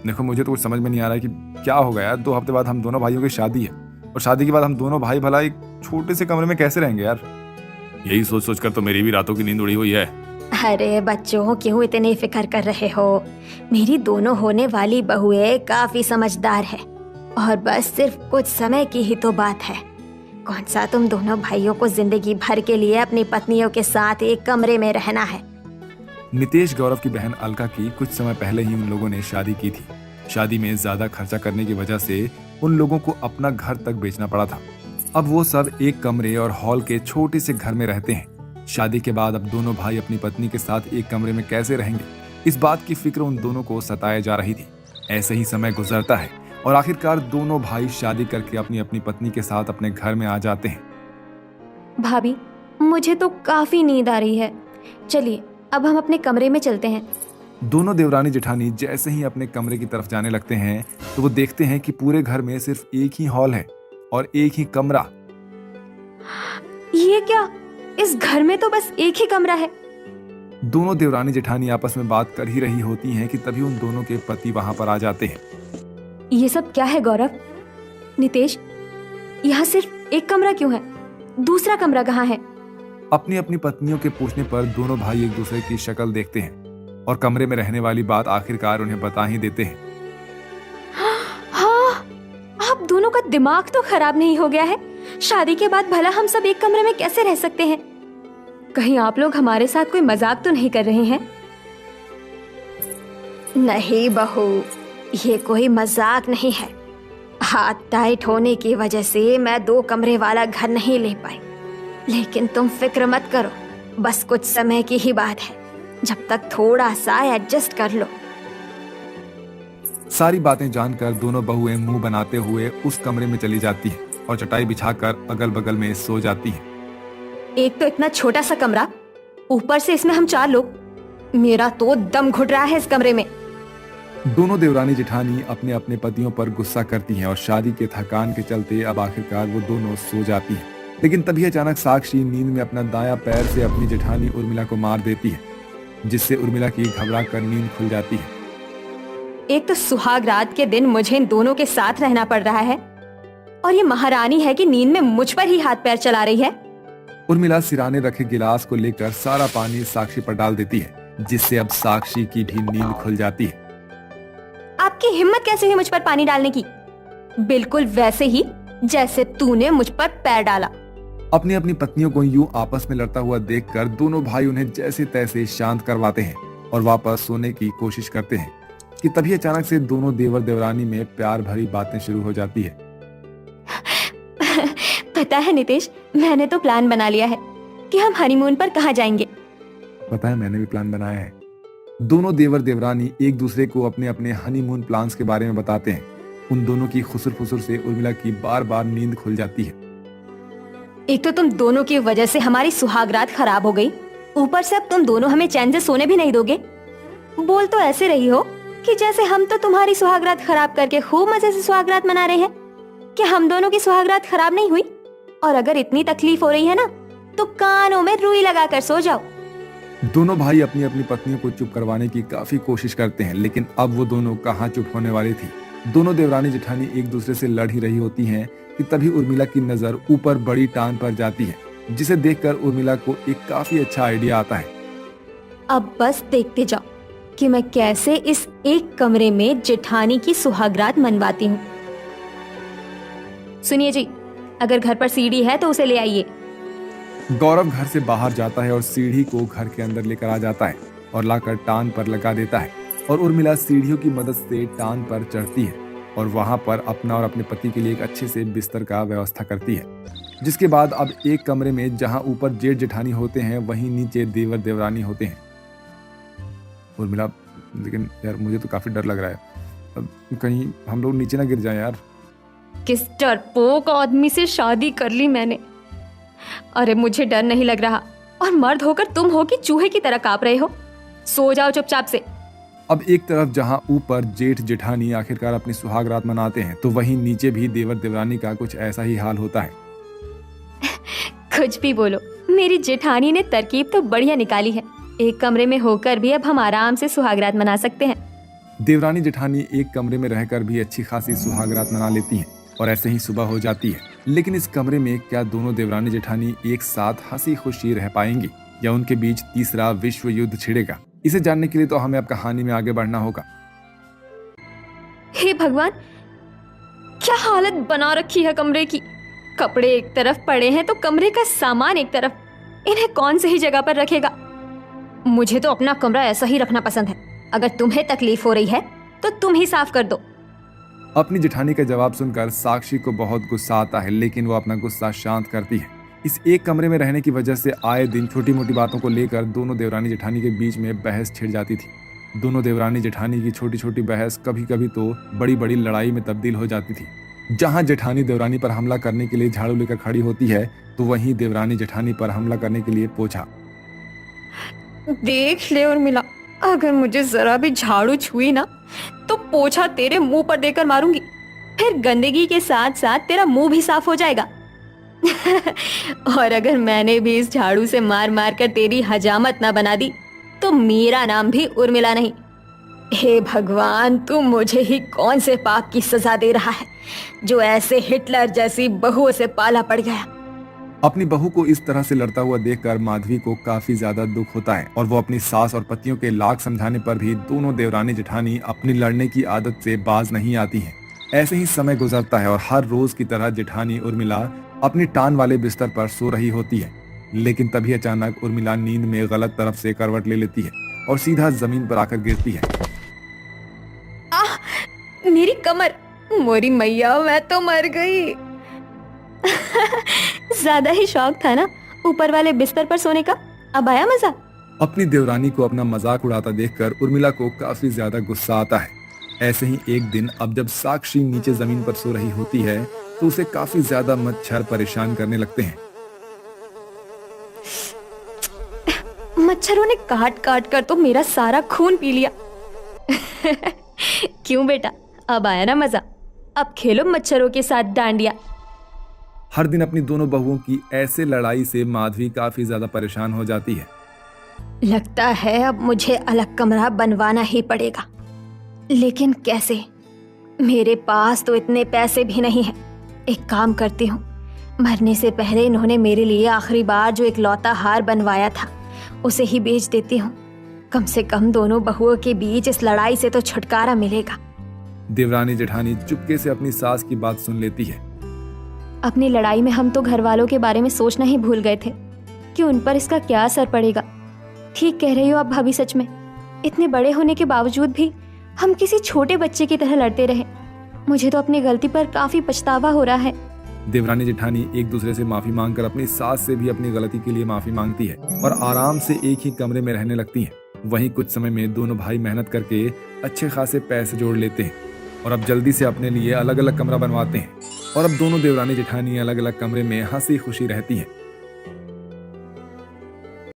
देखो मुझे तो कुछ समझ में नहीं आ रहा है कि क्या होगा यार। 2 हफ्ते बाद हम दोनों भाइयों की शादी है और शादी के बाद हम दोनों भाई भला एक छोटे से कमरे में कैसे रहेंगे यार। यही सोच सोच कर तो मेरी भी रातों की नींद उड़ी हुई है। अरे बच्चों, क्यों इतनी फिक्र कर रहे हो? मेरी दोनों होने वाली बहुएं काफी समझदार है और बस सिर्फ कुछ समय की ही तो बात है। कौन सा तुम दोनों भाइयों को जिंदगी भर के लिए अपनी पत्नियों के साथ एक कमरे में रहना है। नितेश गौरव की बहन अलका की कुछ समय पहले ही उन लोगों ने शादी की थी। शादी में ज्यादा खर्चा करने की वजह से उन लोगों को अपना घर तक बेचना पड़ा था। अब वो सब एक कमरे और हॉल के छोटे से घर में रहते हैं। शादी के बाद अब दोनों भाई अपनी पत्नी के साथ एक कमरे में कैसे रहेंगे, इस बात की फिक्र उन दोनों को सताए जा रही थी। ऐसे ही समय गुजरता है और आखिरकार दोनों भाई शादी करके अपनी अपनी पत्नी के साथ अपने घर में आ जाते हैं। भाभी, मुझे तो काफी नींद आ रही है, चलिए अब हम अपने कमरे में चलते हैं। दोनों देवरानी जेठानी जैसे ही अपने कमरे की तरफ जाने लगते हैं तो वो देखते हैं कि पूरे घर में सिर्फ एक ही हॉल है और एक ही कमरा। ये क्या? इस घर में तो बस एक ही कमरा है। दोनों देवरानी जेठानी आपस में बात कर ही रही होती हैं कि तभी उन दोनों के पति वहां पर आ जाते हैं। ये सब क्या है गौरव? नितेश, यहाँ सिर्फ एक कमरा क्यों है? दूसरा कमरा कहाँ है? अपनी अपनी पत्नियों के पूछने पर दोनों भाई एक दूसरे की शक्ल देखते हैं और कमरे में रहने वाली बात आखिरकार उन्हें बता ही देते हैं। हाँ, आप दोनों का दिमाग तो खराब नहीं हो गया है? शादी के बाद भला हम सब एक कमरे में कैसे रह सकते हैं? कहीं आप लोग हमारे साथ कोई मजाक तो नहीं कर रहे हैं? नहीं बहू, ये कोई मजाक नहीं है। हाथ टाइट होने की वजह से मैं 2 कमरे वाला घर नहीं ले पाई, लेकिन तुम फिक्र मत करो, बस कुछ समय की ही बात है, जब तक थोड़ा सा एडजस्ट कर लो। सारी बातें जानकर दोनों बहुएं मुंह बनाते हुए उस कमरे में चली जाती हैं और चटाई बिछाकर अगल बगल में सो जाती हैं। एक तो इतना छोटा सा कमरा, ऊपर से इसमें हम 4 लोग। मेरा तो दम घुट रहा है इस कमरे में। दोनों देवरानी जेठानी अपने अपने पतियों पर गुस्सा करती हैं और शादी के थकान के चलते अब आखिरकार वो दोनों सो जाती हैं। लेकिन तभी अचानक साक्षी नींद में अपना दायां पैर से अपनी जेठानी उर्मिला को मार देती है, जिससे उर्मिला की घबरा कर नींद खुल जाती है। एक तो सुहाग रात के दिन मुझे इन दोनों के साथ रहना पड़ रहा है और ये महारानी है कि नींद में मुझ पर ही हाथ पैर चला रही है। उर्मिला सिराने रखे गिलास को लेकर सारा पानी साक्षी पर डाल देती है, जिससे अब साक्षी की भी नींद खुल जाती है। आपकी हिम्मत कैसे हुई मुझ पर पानी डालने की? बिल्कुल वैसे ही जैसे तूने मुझ पर पैर डाला। अपनी अपनी पत्नियों को यूं आपस में लड़ता हुआ देखकर दोनों भाई उन्हें जैसे तैसे शांत करवाते हैं और वापस सोने की कोशिश करते हैं कि तभी अचानक से दोनों देवर देवरानी में प्यार भरी बातें शुरू हो जाती है। पता है नितेश, मैंने तो प्लान बना लिया है कि हम हनीमून पर कहाँ जाएंगे। पता है, मैंने भी प्लान बनाया है। दोनों देवर देवरानी एक दूसरे को अपने अपने हनीमून प्लान्स के बारे में बताते हैं। उन दोनों की खुसुर फुसुर से उर्मिला की बार बार नींद खुल जाती है। एक तो तुम दोनों की वजह से हमारी सुहागरात खराब हो गई, ऊपर से अब तुम दोनों हमें चैन से सोने भी नहीं दोगे। बोल तो ऐसे रही हो कि जैसे हम तो तुम्हारी सुहागरात खराब करके खूब मजे से सुहागरात मना रहे हैं। क्या हम दोनों की सुहागरात खराब नहीं हुई? और अगर इतनी तकलीफ हो रही है ना, तो कानों में रुई लगाकर सो जाओ। दोनों भाई अपनी अपनी पत्नियों को चुप करवाने की काफी कोशिश करते हैं, लेकिन अब वो दोनों कहाँ चुप होने वाली थी। दोनों देवरानी जेठानी एक दूसरे से लड़ ही रही होती हैं कि तभी उर्मिला की नजर ऊपर बड़ी टान पर जाती है, जिसे देखकर उर्मिला को एक काफी अच्छा आइडिया आता है। अब बस देखते जाओ कि मैं कैसे इस एक कमरे में जेठानी की सुहागरात मनवाती हूँ। सुनिए जी, अगर घर पर सीढ़ी है तो उसे ले आइए। गौरव घर से बाहर जाता है और सीढ़ी को घर के अंदर लेकर आ जाता है और लाकर टान पर लगा देता है और उर्मिला सीढ़ियों की मदद से टान पर चढ़ती है और वहां पर अपना और अपने पति के लिए एक अच्छे से बिस्तर का व्यवस्था करती है। जिसके बाद अब एक कमरे में जहां ऊपर जेठ जेठानी होते हैं, वहीं नीचे देवर देवरानी होते हैं। उर्मिला, लेकिन यार मुझे तो काफी डर लग रहा है, अब कहीं हम लोग नीचे ना गिर जाएं यार। किस डरपोक आदमी से शादी कर ली मैंने। अरे मुझे डर नहीं लग रहा, और मर्द होकर तुम हो कि चूहे की तरह कांप रहे हो। सो जाओ चुपचाप से। अब एक तरफ जहां ऊपर जेठ जेठानी आखिरकार अपनी सुहागरात मनाते हैं, तो वहीं नीचे भी देवर देवरानी का कुछ ऐसा ही हाल होता है। कुछ भी बोलो, मेरी जेठानी ने तरकीब तो बढ़िया निकाली है। एक कमरे में होकर भी अब हम आराम से सुहागरात मना सकते हैं। देवरानी जेठानी एक कमरे में रहकर भी अच्छी खासी सुहागरात मना लेती हैं और ऐसे ही सुबह हो जाती है। लेकिन इस कमरे में क्या दोनों देवरानी जेठानी एक साथ हंसी खुशी रह पाएंगी या उनके बीच तीसरा विश्व युद्ध छिड़ेगा? इसे जानने के लिए तो हमें अब कहानी में आगे बढ़ना होगा। हे भगवान, क्या हालत बना रखी है कमरे की। कपड़े एक तरफ पड़े हैं तो कमरे का सामान एक तरफ। इन्हें कौन सही जगह पर रखेगा? मुझे तो अपना कमरा ऐसा ही रखना पसंद है। अगर तुम्हें तकलीफ हो रही है तो तुम ही साफ कर दो। अपनी जेठानी का जवाब सुनकर साक्षी को बहुत गुस्सा आता है, लेकिन वो अपना गुस्सा शांत करती है। इस एक कमरे में रहने की वजह से आए दिन छोटी मोटी बातों को लेकर दोनों देवरानी जेठानी के बीच में बहस छिड़ जाती थी। दोनों देवरानी जेठानी की छोटी छोटी बहस कभी कभी तो बड़ी बड़ी लड़ाई में तब्दील हो जाती थी। जहां जेठानी देवरानी पर हमला करने के लिए झाड़ू लेकर खड़ी होती है तो वहीं देवरानी जेठानी पर हमला करने के लिए पोछा। देख ले उर्मिला, अगर मुझे जरा भी झाड़ू छुई ना तो पोछा तेरे मुंह पर देकर मारूंगी। फिर गंदगी के साथ साथ तेरा मुंह भी साफ हो जाएगा। और अगर मैंने भी इस झाड़ू से मार मार कर तेरी हजामत ना बना दी तो मेरा नाम भी उर्मिला नहीं। हे भगवान, तू मुझे ही कौन से पाप की सजा दे रहा है जो ऐसे हिटलर जैसी बहुओं से पाला पड़ गया। अपनी बहू को इस तरह से लड़ता हुआ देखकर माधवी को काफी ज्यादा दुख होता है और वो अपनी सास और पतियों के लाख समझाने पर भी दोनों देवरानी जेठानी अपनी लड़ने की आदत से बाज नहीं आती हैं। ऐसे ही समय गुजरता है और हर रोज की तरह जेठानी उर्मिला अपनी टान वाले बिस्तर पर सो रही होती है। लेकिन तभी अचानक उर्मिला नींद में गलत तरफ से करवट ले लेती है और सीधा जमीन पर आकर गिरती है। आह, मेरी कमर, मोरी मैया, मैं तो मर गई। ज्यादा ही शौक था ना ऊपर वाले बिस्तर पर सोने का। अब आया मजा। अपनी देवरानी को अपना मजाक उड़ाता देखकर उर्मिला को काफी ज्यादा गुस्सा आता है। ऐसे ही एक दिन अब जब साक्षी नीचे जमीन पर सो रही होती है तो उसे काफी ज्यादा मच्छर परेशान करने लगते हैं। मच्छरों ने काट काट कर तो मेरा सारा खून पी लिया। क्यों बेटा, अब आया ना मजा? अब खेलो मच्छरों के साथ डांडिया। हर दिन अपनी दोनों बहुओं की ऐसे लड़ाई से माधवी काफी ज्यादा परेशान हो जाती है। लगता है अब मुझे अलग कमरा बनवाना ही पड़ेगा, लेकिन कैसे? मेरे पास तो इतने पैसे भी नहीं हैं। एक काम करती हूँ, मरने से पहले इन्होंने मेरे लिए आखिरी बार जो एक लौता हार बनवाया था उसे ही बेच देती हूँ। कम से कम दोनों बहुओं के बीच इस लड़ाई से तो छुटकारा मिलेगा। देवरानी जेठानी चुपके से अपनी सास की बात सुन लेती है। अपनी लड़ाई में हम तो घर वालों के बारे में सोचना ही भूल गए थे कि उन पर इसका क्या असर पड़ेगा। ठीक कह रही हो आप भाभी, सच में इतने बड़े होने के बावजूद भी हम किसी छोटे बच्चे की तरह लड़ते रहे। मुझे तो अपनी गलती पर काफी पछतावा हो रहा है। देवरानी जेठानी एक दूसरे से माफी मांगकर अपनी सास से भी अपनी गलती के लिए माफी मांगती है और आराम से एक ही कमरे में रहने लगती हैं। वहीं कुछ समय में दोनों भाई मेहनत करके अच्छे खासे पैसे जोड़ लेते हैं और अब जल्दी से अपने लिए अलग अलग कमरा बनवाते हैं और अब दोनों देवरानी जेठानी अलग अलग कमरे में हंसी खुशी रहती हैं।